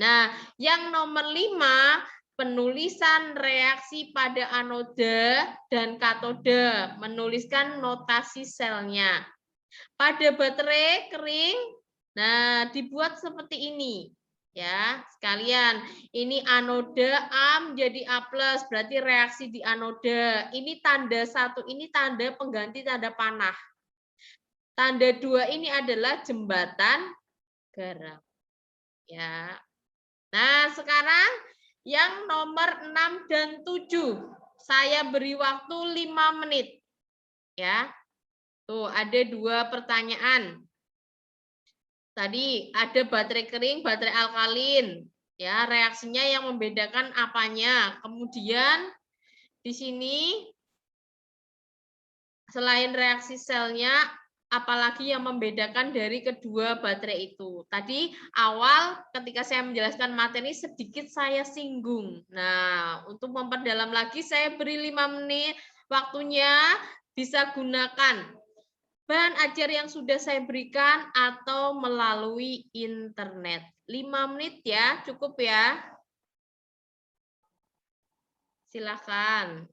Nah, yang nomor 5, penulisan reaksi pada anoda dan katoda, menuliskan notasi selnya. Pada baterai kering, nah dibuat seperti ini. Ya, sekalian, ini anoda A menjadi A+, berarti reaksi di anoda. Ini tanda 1, ini tanda pengganti tanda panah. Tanda 2 ini adalah jembatan garam. Ya. Nah, sekarang yang nomor 6 dan 7. Saya beri waktu 5 menit. Ya. Tuh, ada 2 pertanyaan. Tadi ada baterai kering, baterai alkalin. Ya, reaksinya yang membedakan apanya. Kemudian di sini selain reaksi selnya, apalagi yang membedakan dari kedua baterai itu. Tadi awal ketika saya menjelaskan materi sedikit saya singgung. Nah, untuk memperdalam lagi saya beri 5 menit waktunya, bisa gunakan bahan ajar yang sudah saya berikan atau melalui internet. 5 menit ya, cukup ya. Silakan.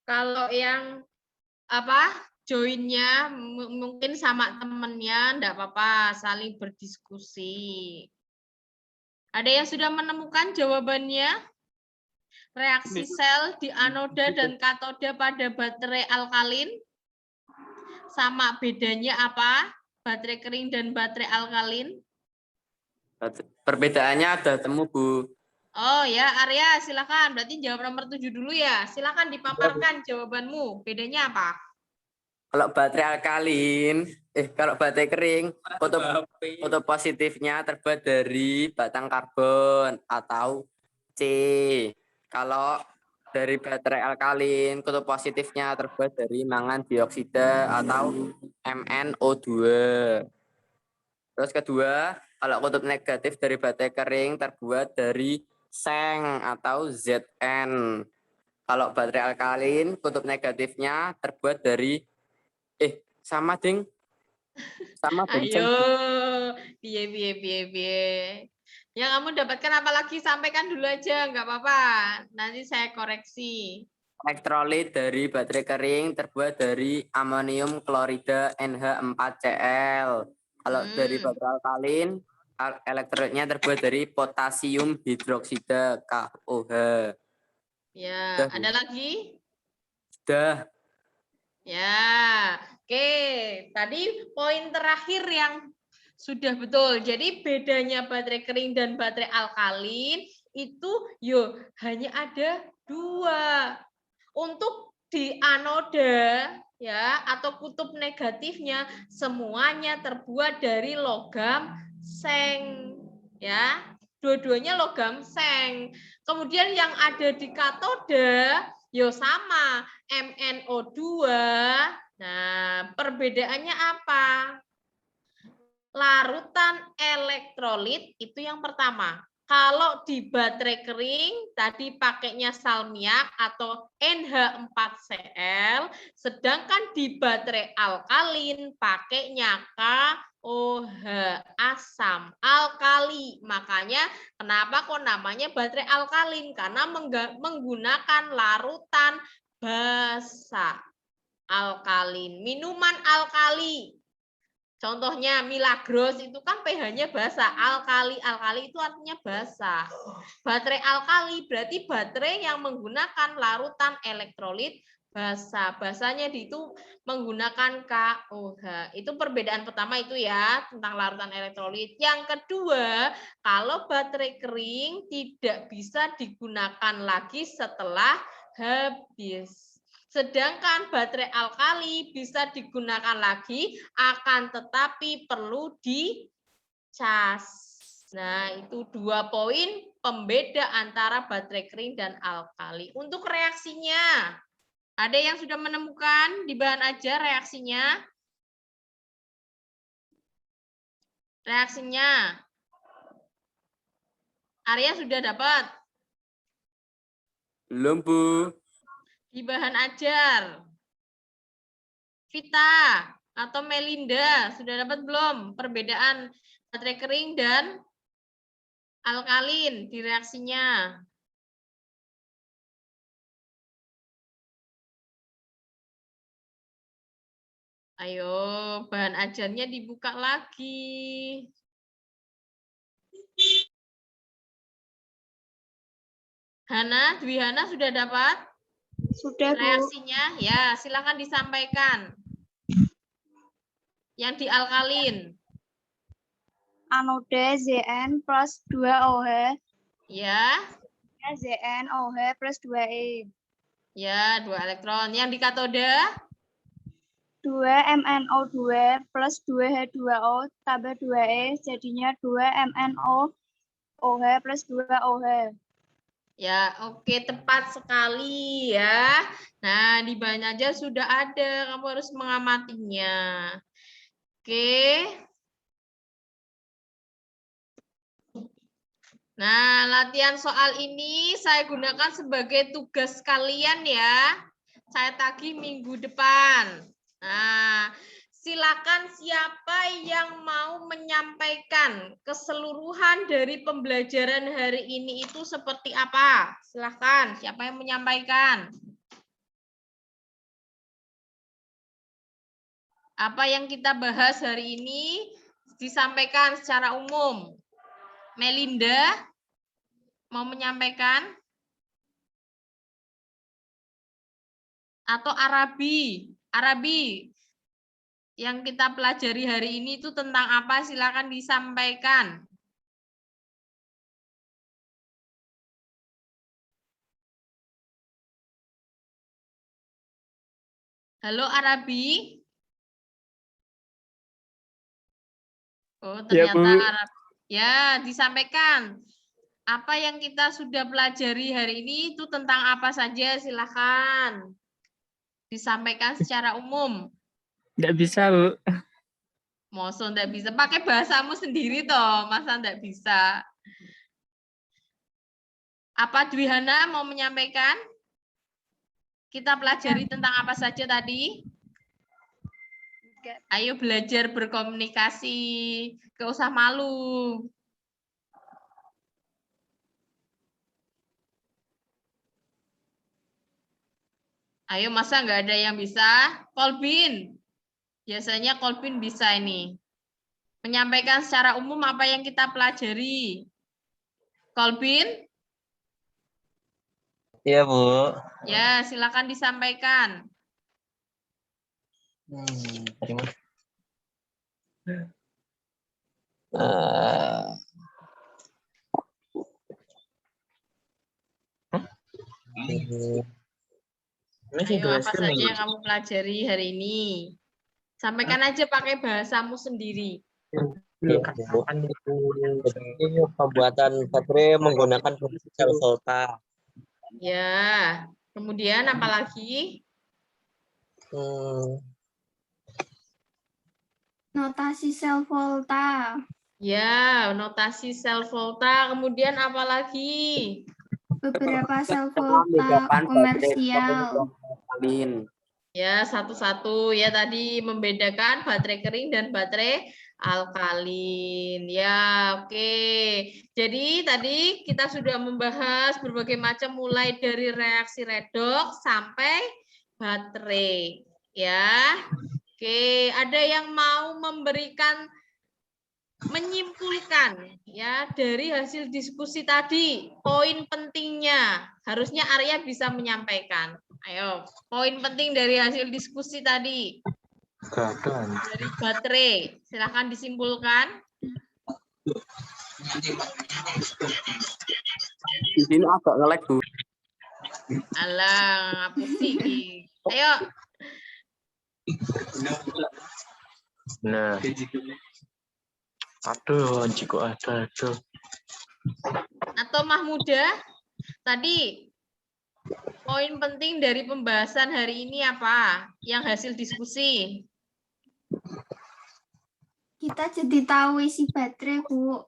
Kalau yang joinnya mungkin sama temennya, enggak apa-apa, saling berdiskusi. Ada yang sudah menemukan jawabannya? Reaksi sel di anoda dan katoda pada baterai alkalin? Sama bedanya apa? Baterai kering dan baterai alkalin? Perbedaannya udah temu, Bu. Oh ya, Arya, silakan. Berarti jawab nomor 7 dulu ya. Silakan dipaparkan jawabanmu. Bedanya apa? Kalau baterai alkalin, kalau baterai kering, foto positifnya terbuat dari batang karbon atau C. Kalau dari baterai alkalin, kutub positifnya terbuat dari mangan dioksida atau MnO2. Terus kedua, kalau kutub negatif dari baterai kering terbuat dari seng atau Zn. Kalau baterai alkalin, kutub negatifnya terbuat dari sama ding, sama ding Ayo, seng. biye. Yang kamu dapatkan apa lagi? Sampaikan dulu aja, nggak apa-apa. Nanti saya koreksi. Elektrolit dari baterai kering terbuat dari amonium klorida NH4Cl. Kalau dari baterai alkalin, elektrolitnya terbuat dari potasium hidroksida KOH. Ya, ada lagi? Sudah. Ya, oke. Tadi poin terakhir yang sudah betul. Jadi bedanya baterai kering dan baterai alkalin itu hanya ada 2. Untuk di anoda ya atau kutub negatifnya semuanya terbuat dari logam seng ya. Dua-duanya logam seng. Kemudian yang ada di katoda sama MnO2. Nah, perbedaannya apa? Larutan elektrolit itu yang pertama. Kalau di baterai kering tadi pakainya salmiak atau NH4Cl, sedangkan di baterai alkalin pakainya KOH, asam alkali. Makanya kenapa kok namanya baterai alkalin? Karena menggunakan larutan basa alkalin, minuman alkali. Contohnya Milagros itu kan pH-nya basa, alkali itu artinya basa. Baterai alkali berarti baterai yang menggunakan larutan elektrolit basa. Basanya itu menggunakan KOH. Itu perbedaan pertama itu ya tentang larutan elektrolit. Yang kedua, kalau baterai kering tidak bisa digunakan lagi setelah habis. Sedangkan baterai alkali bisa digunakan lagi, akan tetapi perlu dicas. Nah, itu 2 poin pembeda antara baterai kering dan alkali. Untuk reaksinya, ada yang sudah menemukan di bahan ajar reaksinya? Reaksinya. Arya sudah dapat? Belum, Bu. Di bahan ajar. Vita atau Melinda sudah dapat belum perbedaan baterai kering dan alkalin di reaksinya? Ayo, bahan ajarnya dibuka lagi. Hana, Dwi Hana sudah dapat? Sudah, Bu. Reaksinya? Ya, silakan disampaikan. Yang di alkalin. Anoda Zn plus 2OH. Ya. ZnOH plus 2E. Ya, 2 elektron. Yang di katoda? 2MnO2 plus 2H2O tambah 2E jadinya 2MnOOH plus 2OH. Ya, oke, tepat sekali ya. Nah, di bahan aja sudah ada, kamu harus mengamatinya. Oke. Nah, latihan soal ini saya gunakan sebagai tugas kalian ya. Saya tagih minggu depan. Nah, silakan siapa yang mau menyampaikan keseluruhan dari pembelajaran hari ini itu seperti apa? Silakan, siapa yang menyampaikan? Apa yang kita bahas hari ini disampaikan secara umum. Melinda mau menyampaikan? Atau Arabi? Arabi, yang kita pelajari hari ini itu tentang apa? Silakan disampaikan. Halo Arabi. Oh, Ya, ternyata Bu. Arabi. Ya, disampaikan. Apa yang kita sudah pelajari hari ini itu tentang apa saja? Silakan. Disampaikan secara umum. Nggak bisa, Bu. Masa nggak bisa? Pakai bahasamu sendiri toh, masa nggak bisa? Apa Dwihana mau menyampaikan? Kita pelajari tentang apa saja tadi? Ayo belajar berkomunikasi, gak usah malu. Ayo masa nggak ada yang bisa? Kolbin, biasanya Kolbin bisa ini. Menyampaikan secara umum apa yang kita pelajari. Kolbin? Iya, Bu. Ya, silakan disampaikan. Terima. Eh, Ini sih Ayo dua apa screen saja nih. yang kamu pelajari hari ini. Sampaikan aja pakai bahasamu sendiri. Ini pembuatan baterai menggunakan fungsi sel volta. Ya, kemudian apa lagi? Notasi sel volta. Ya, notasi sel volta. Kemudian apa lagi? Beberapa sel volta komersial. Ya, satu-satu ya tadi membedakan baterai kering dan baterai alkalin. Ya, oke. Jadi tadi kita sudah membahas berbagai macam mulai dari reaksi redoks sampai baterai. Ya. Oke, ada yang mau memberikan menyimpulkan ya dari hasil diskusi tadi, poin pentingnya harusnya Arya bisa menyampaikan. Ayo, poin penting dari hasil diskusi tadi dari baterai, silahkan disimpulkan. Di sini agak nge-lag, Bu. Alah, ngapusi. Ayo, Nah. Aduh, jiko ada. atau Mahmuda, tadi poin penting dari pembahasan hari ini apa? Yang hasil diskusi. Kita jadi tahu isi baterai, Bu.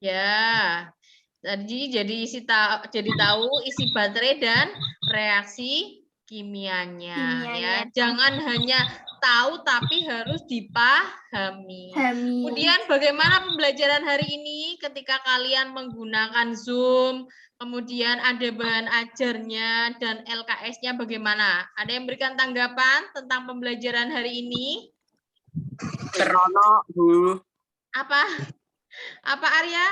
Ya, jadi tahu isi baterai dan reaksi kimianya. Ya, jangan hanya tahu tapi harus dipahami. Kemudian bagaimana pembelajaran hari ini ketika kalian menggunakan Zoom, kemudian ada bahan ajarnya dan LKS-nya bagaimana? Ada yang berikan tanggapan tentang pembelajaran hari ini? Serono, Bu. Apa? Apa Arya?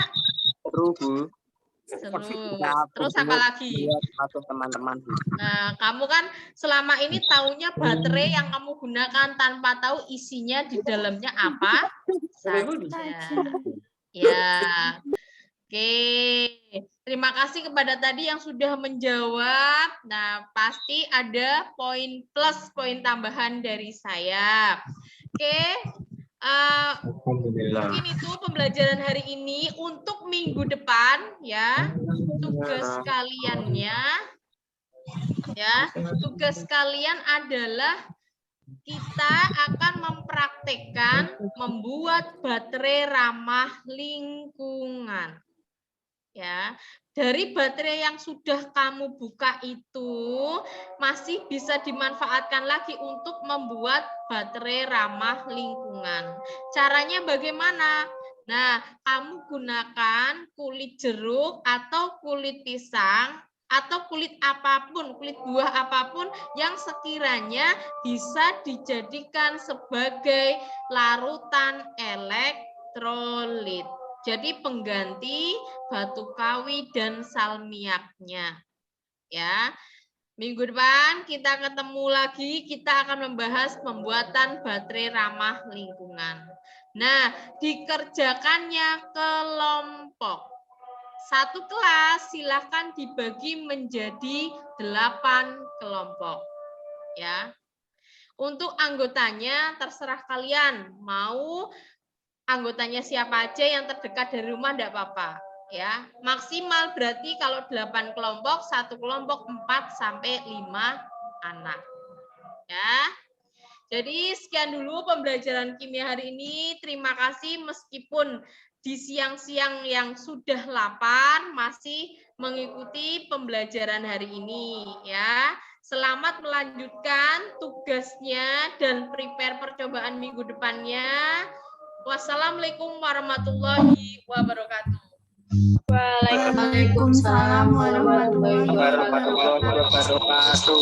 Seru, Bu. Seru. Terus apa lagi? Masuk teman-teman. Nah, kamu kan selama ini taunya baterai yang kamu gunakan tanpa tahu isinya di dalamnya apa saja. Ya. Oke. Terima kasih kepada tadi yang sudah menjawab. Nah, pasti ada poin plus, poin tambahan dari saya. Oke. Mungkin itu pembelajaran hari ini. Untuk minggu depan ya, tugas kalian adalah kita akan mempraktekkan membuat baterai ramah lingkungan. Ya, dari baterai yang sudah kamu buka itu masih bisa dimanfaatkan lagi untuk membuat baterai ramah lingkungan. Caranya bagaimana? Nah, kamu gunakan kulit jeruk atau kulit pisang atau kulit apapun, kulit buah apapun yang sekiranya bisa dijadikan sebagai larutan elektrolit. Jadi pengganti batu kawi dan salmiaknya. Ya. Minggu depan kita ketemu lagi, kita akan membahas pembuatan baterai ramah lingkungan. Nah, dikerjakannya kelompok. Satu kelas silahkan dibagi menjadi 8 kelompok. Ya. Untuk anggotanya terserah kalian, mau anggotanya siapa aja yang terdekat dari rumah enggak apa-apa. Ya, maksimal berarti kalau 8 kelompok, satu kelompok 4 sampai 5 anak. Ya. Jadi sekian dulu pembelajaran kimia hari ini. Terima kasih meskipun di siang-siang yang sudah lapar masih mengikuti pembelajaran hari ini ya. Selamat melanjutkan tugasnya dan prepare percobaan minggu depannya. Wassalamualaikum warahmatullahi wabarakatuh. Waalaikumsalam warahmatullahi wabarakatuh. Wabarakatuh.